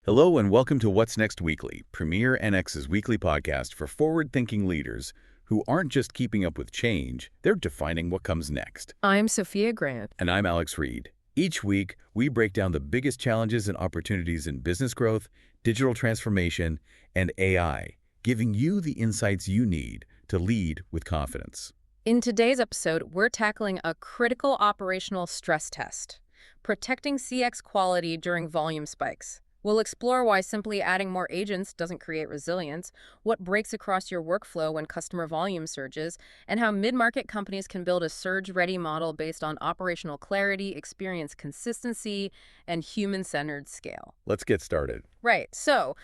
Hello and welcome to What's Next Weekly, Premier NX's weekly podcast for forward-thinking leaders who aren't just keeping up with change, they're defining what comes next. I'm Sophia Grant. And I'm Alex Reed. Each week, we break down the biggest challenges and opportunities in business growth, digital transformation, and AI, giving you the insights you need to lead with confidence. In today's episode, we're tackling a critical operational stress test, protecting CX quality during volume spikes. We'll explore why simply adding more agents doesn't create resilience, what breaks across your workflow when customer volume surges, and how mid-market companies can build a surge-ready model based on operational clarity, experience consistency, and human-centered scale. Let's get started. Right. So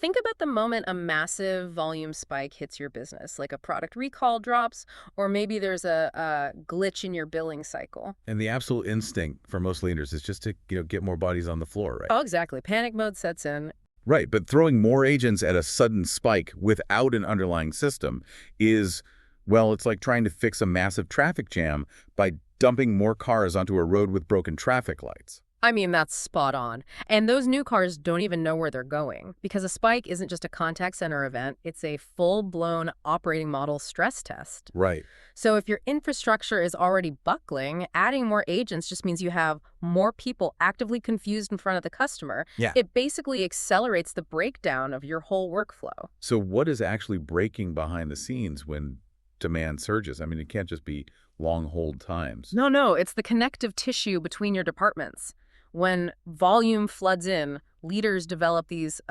think about the moment a massive volume spike hits your business, like a product recall drops, or maybe there's a glitch in your billing cycle. And the absolute instinct for most leaders is just to get more bodies on the floor, right? Oh, exactly. Panic mode sets in. Right, but throwing more agents at a sudden spike without an underlying system is, well, it's like trying to fix a massive traffic jam by dumping more cars onto a road with broken traffic lights. I mean, that's spot on. And those new cars don't even know where they're going, because a spike isn't just a contact center event, it's a full-blown operating model stress test. Right. So if your infrastructure is already buckling, adding more agents just means you have more people actively confused in front of the customer. Yeah. It basically accelerates the breakdown of your whole workflow. So what is actually breaking behind the scenes when demand surges? I mean, it can't just be long hold times. No, it's the connective tissue between your departments. When volume floods in, leaders develop these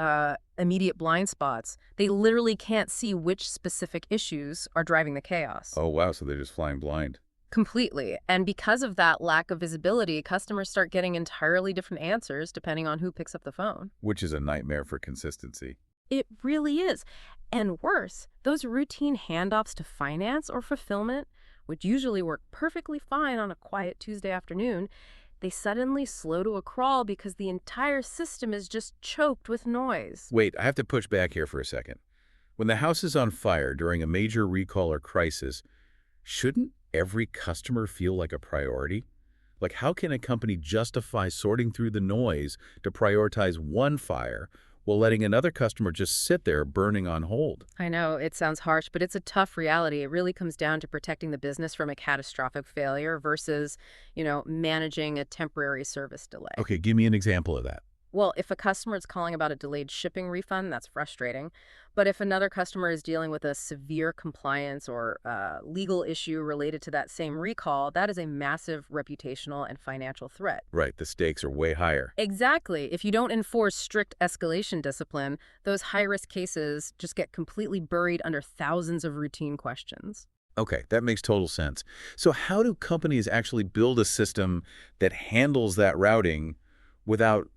immediate blind spots. They literally can't see which specific issues are driving the chaos. Oh, wow, so they're just flying blind. Completely. And because of that lack of visibility, customers start getting entirely different answers depending on who picks up the phone. Which is a nightmare for consistency. It really is. And worse, those routine handoffs to finance or fulfillment, which usually work perfectly fine on a quiet Tuesday afternoon, they suddenly slow to a crawl because the entire system is just choked with noise. Wait, I have to push back here for a second. When the house is on fire during a major recall or crisis, shouldn't every customer feel like a priority? Like, how can a company justify sorting through the noise to prioritize one fire while letting another customer just sit there burning on hold? I know, it sounds harsh, but it's a tough reality. It really comes down to protecting the business from a catastrophic failure versus, managing a temporary service delay. Okay, give me an example of that. Well, if a customer is calling about a delayed shipping refund, that's frustrating. But if another customer is dealing with a severe compliance or legal issue related to that same recall, that is a massive reputational and financial threat. Right, the stakes are way higher. Exactly. If you don't enforce strict escalation discipline, those high-risk cases just get completely buried under thousands of routine questions. Okay, that makes total sense. So how do companies actually build a system that handles that routing without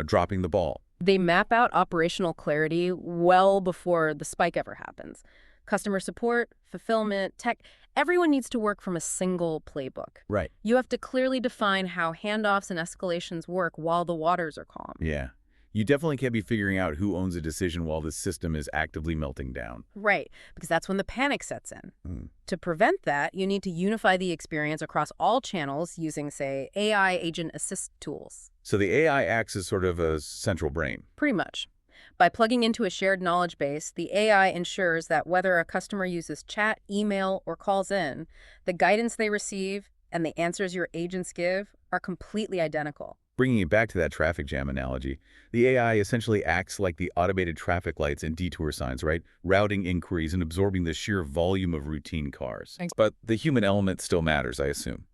dropping the ball? They map out operational clarity well before the spike ever happens. Customer support, fulfillment, tech, everyone needs to work from a single playbook. Right. You have to clearly define how handoffs and escalations work while the waters are calm. Yeah. You definitely can't be figuring out who owns a decision while the system is actively melting down. Right, because that's when the panic sets in. Mm. To prevent that, you need to unify the experience across all channels using, say, AI agent assist tools. So the AI acts as sort of a central brain. Pretty much. By plugging into a shared knowledge base, the AI ensures that whether a customer uses chat, email, or calls in, the guidance they receive and the answers your agents give are completely identical. Bringing it back to that traffic jam analogy, the AI essentially acts like the automated traffic lights and detour signs, right? Routing inquiries and absorbing the sheer volume of routine cars. Thanks. But the human element still matters, I assume.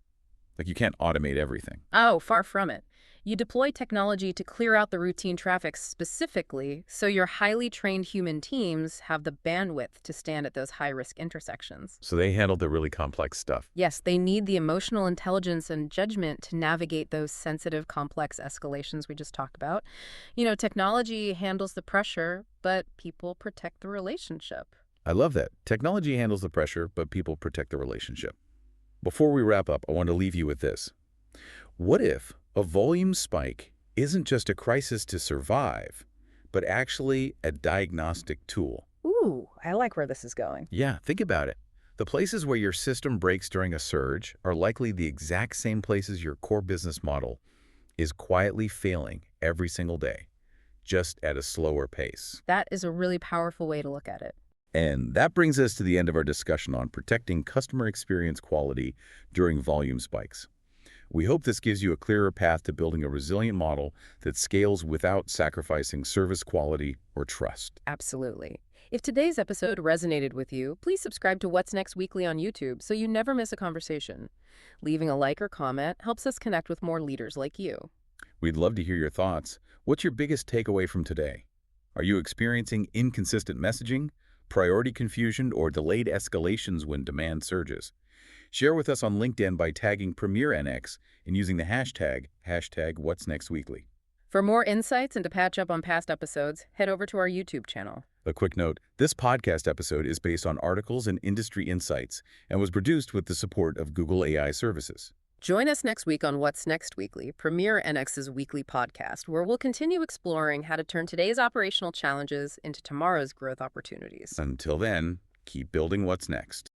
Like, you can't automate everything. Oh, far from it. You deploy technology to clear out the routine traffic specifically so your highly trained human teams have the bandwidth to stand at those high-risk intersections. So they handle the really complex stuff. Yes, they need the emotional intelligence and judgment to navigate those sensitive, complex escalations we just talked about. Technology handles the pressure, but people protect the relationship. I love that. Technology handles the pressure, but people protect the relationship. Before we wrap up, I want to leave you with this. What if a volume spike isn't just a crisis to survive, but actually a diagnostic tool? Ooh, I like where this is going. Yeah, think about it. The places where your system breaks during a surge are likely the exact same places your core business model is quietly failing every single day. just at a slower pace. That is a really powerful way to look at it. And that brings us to the end of our discussion on protecting customer experience quality during volume spikes. We hope this gives you a clearer path to building a resilient model that scales without sacrificing service quality or trust. Absolutely. If today's episode resonated with you, please subscribe to What's Next Weekly on YouTube so you never miss a conversation. Leaving a like or comment helps us connect with more leaders like you. We'd love to hear your thoughts. What's your biggest takeaway from today? Are you experiencing inconsistent messaging, priority confusion, or delayed escalations when demand surges? Share with us on LinkedIn by tagging Premier NX and using the hashtag What's Next Weekly. For more insights and to catch up on past episodes, head over to our YouTube channel. A quick note, this podcast episode is based on articles and industry insights and was produced with the support of Google AI services. Join us next week on What's Next Weekly, Premier NX's weekly podcast, where we'll continue exploring how to turn today's operational challenges into tomorrow's growth opportunities. Until then, keep building what's next.